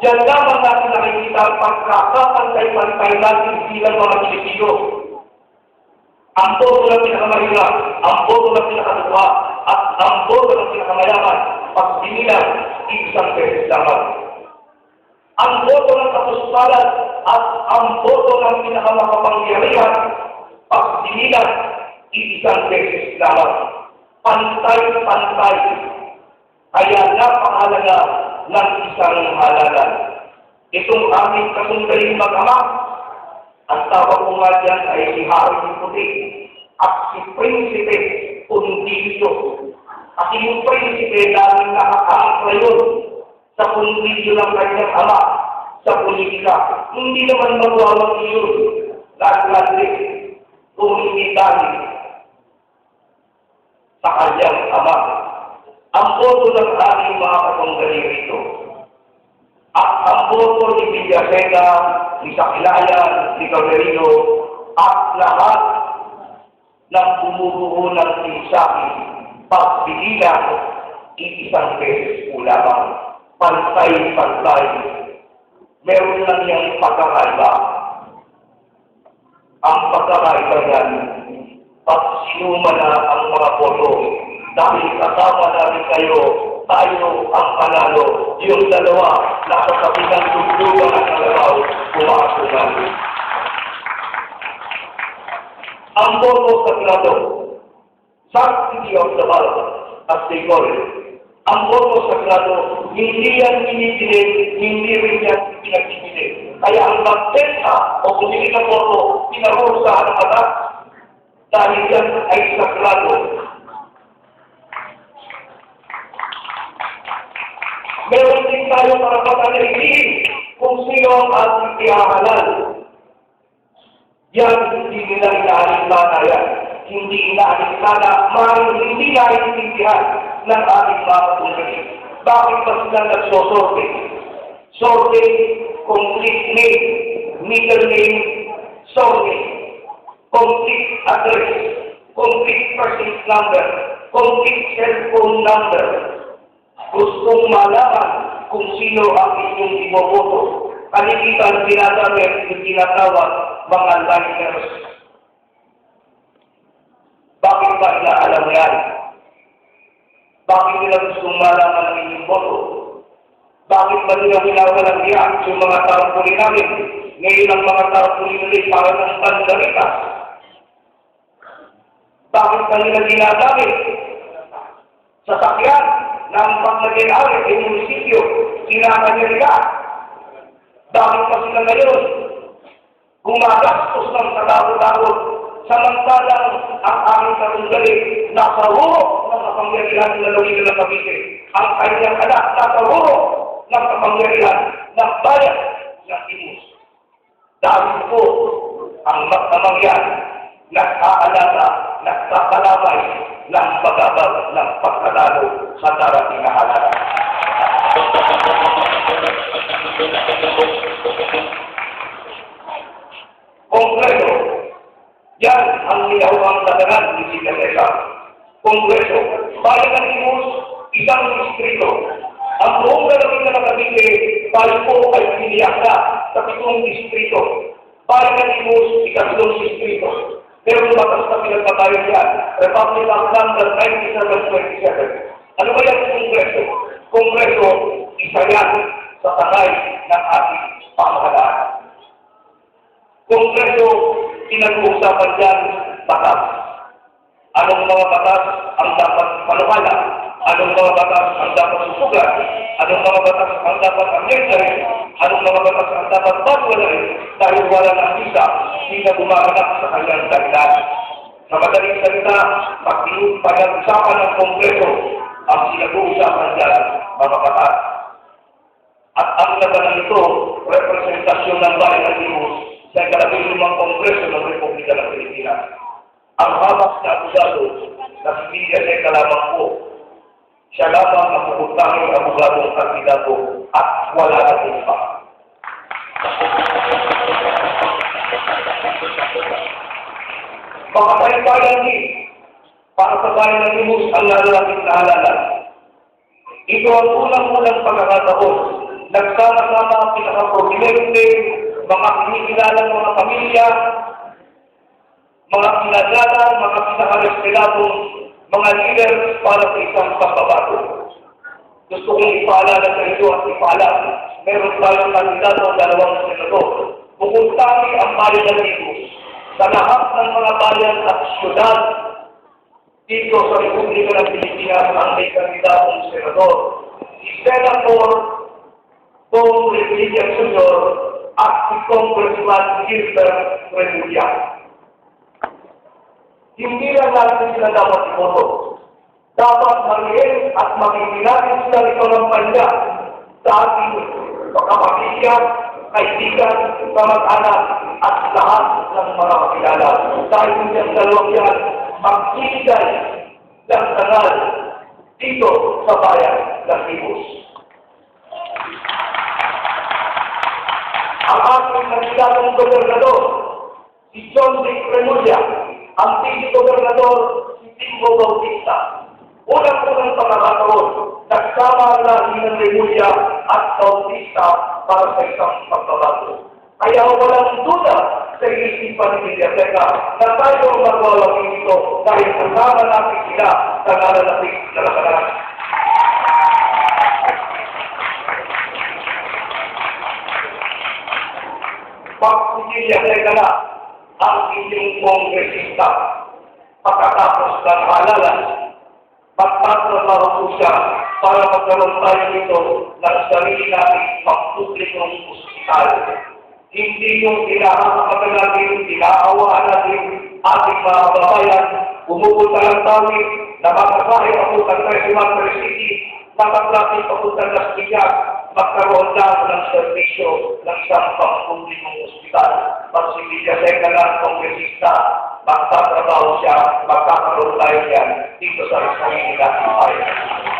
Diyan lamang natin nakikita ang pagkakapantay-pantay natin bilang mga Pilipino. Ang boto ng pinakamahirap, ang boto ng pinakatuwa, at ang boto ng pinakamayaman, pag binilang, isang beses lamang. Ang boto ng kapustalan at ang boto ng pinakamakapangyarihan, pag binilang, isang beses lamang. Pantay-pantay. Kaya napakahalaga ng isang halalan. Itong aming kasundaling mag-ama, ang tawag ko nga dyan ay si Haring Puti at si Prinsipe Pundilyo. At yung Prinsipe daming nakakaangkla yun sa pundilyo ng kanyang ama sa politika. Hindi naman magwawag yun. Laglalit kung hindi dahil sa kanyang ama. Ang boto ng aming mga katunggali rito at ang boto ni Villacena, ni Sakilayan, ni Gabrielino, at lahat ng bumubuo ng tinsaki, pagbibilang, isang beses po lamang, pantay-pantay. Meron lang niyang pagkakaiba. Ang pagkakaiba niyan, pag sinuma na ang mga boto, dahil kasama namin kayo, tayo ang panalo. Yung dalawa, nasa kapilang tugtugan at nalabaw, kumakasungan. Ang boto sa Senado, sanctity of the ballot, as they call it. Ang boto sa Senado, hindi yan pinipilit, hindi rin yan pinagpipilit. Kaya ang magbenta o bumili ng boto, pinarusahan ng atas, dahil yan ay sagrado. Meron din tayo karapatan na iliin kung sino ang ating ihahalal. Yan hindi nila inaalimana yan. Hindi inaalimana, maaaring hindi naiintindihan ng ating mga katunggali. Bakit ba sila nagsosorte? Sorte, complete name, middle name, surname, complete address, complete person's number, complete cellphone number. Gustong malaman kung sino ang inyong iboboto. Kalikitan tinagamit yung tinatawag mga liners. Bakit ba inaalam yan? Bakit nila gustong malaman ang inyong boto? Bakit ba nila winawalang diyan yung mga tarpuli namin? Ngayon ang mga tarpuli ulit para ng bandaritas. Bakit ba nila ginagamit? Sasakyan ng pag-nag-ari ay munisipyo, kinakanya nila. Bakit pa sila ngayon gumagastos ng katapot-tapot samantalang ang aming katunggali nasa huro ng kapangyarihan ng lalawin ng Cavite. Ang kanyang anak nasa huro ng kapangyarihan ng bayan ng Imus. Dahil po ang magdamang yan nag-aalaga, nagkakalabay ng pagabag ng pagkatalo sa darating na halalan. Kongreso, yan ang nilawang laganan ni Sita Tesa. Kongreso, bayan ng Imus, isang distrito. Ang buong dalawin na Cavite, bayan po ay piniyak na sa 7 distrito. Bayan ng Imus, 3 distrito. Pero batas na pinagpatayon yan, Republic Act number 9727. Ano ba yung Kongreso? Kongreso, isa yan sa tangay ng ating pamahalaan. Kongreso, pinag-uusapan dyan, batas. Anong mga batas ang dapat panukala? Anong mga batas ang dapat susugat? Anong mga batas ang dapat amyendahin? Anong mga batas ang dapat pagwalain? Dahil wala ng isa, hindi na gumaganap sa kanyang dahilan. Sa madaling salita, pag-usapan ng Kongreso, ang sinag-uusapan dyan, mga batas. At ang labanan nito, representasyon ng bayan ng Imus sa 15 Kongreso ng Republika ng Pilipinas. Ang hamak na abogado na si Villacena lamang po. Siya lamang ang pupuntangin abogadong kandidato at wala na iba. Mga bayan din, para sa bayan ng Imus ang lalapit na halalan. Ito ang unang-unang pagkakataon nagsama-sama pinaka-prominente, mga kinikilalang mga pamilya, mga kinagalan, mga pinaka-respeladong mga leaders para sa isang pagbabago. Gusto kong ipaalala sa inyo at ipaalam, meron tayong kandidato ang 2 senador. Bukod kami ang bayan ng Negros, sa lahat ng mga bayan at syudad dito sa Republika ng Pilipinas ang may kandidatong senador. Si Senator Tom Revilla Jr. at si Congressman Gilbert Remulla. Hindi lang natin sila dapat iboto. Dapat maging at magiging natin sila ito ng panya sa ating kapamilya, kaibigan, kamag-anak at lahat ng mga kakilala. Dahil yung dalawang yan, magbibigay ng tangal dito sa bayan ng Negros. Ang ating kandidatong gobernador, si John Dick Remulla, ang tigil gobernador, si Tingo Bautista. Unang-unang pagkakataon, nagsama na ng Remulla at Bautista para sa isang pagbabago. Kaya walang duda sa isipan ni Villaseca na tayo magwawagin ito dahil kasama natin sila sa nalalapit na labanan. Pagpipilya na ang inyong kongresista pagkatapos ng halalan, magtatrabaho po siya para magkaroon tayo nito ng sarili natin pagpublikong ospital. Hindi yung inahakamatan natin, inaawaan natin ating mga kababayan, bumupunta lang tayo na makasahe papuntang Quezon City, makaklase papuntang Las Piñas, magkaroon lang ng servisyo ng isang pampublikong ospital. Pagsibilya sa lang kongresista, magtatrabaho siya, magkakaroon tayo yan dito sa sarili natin tayo.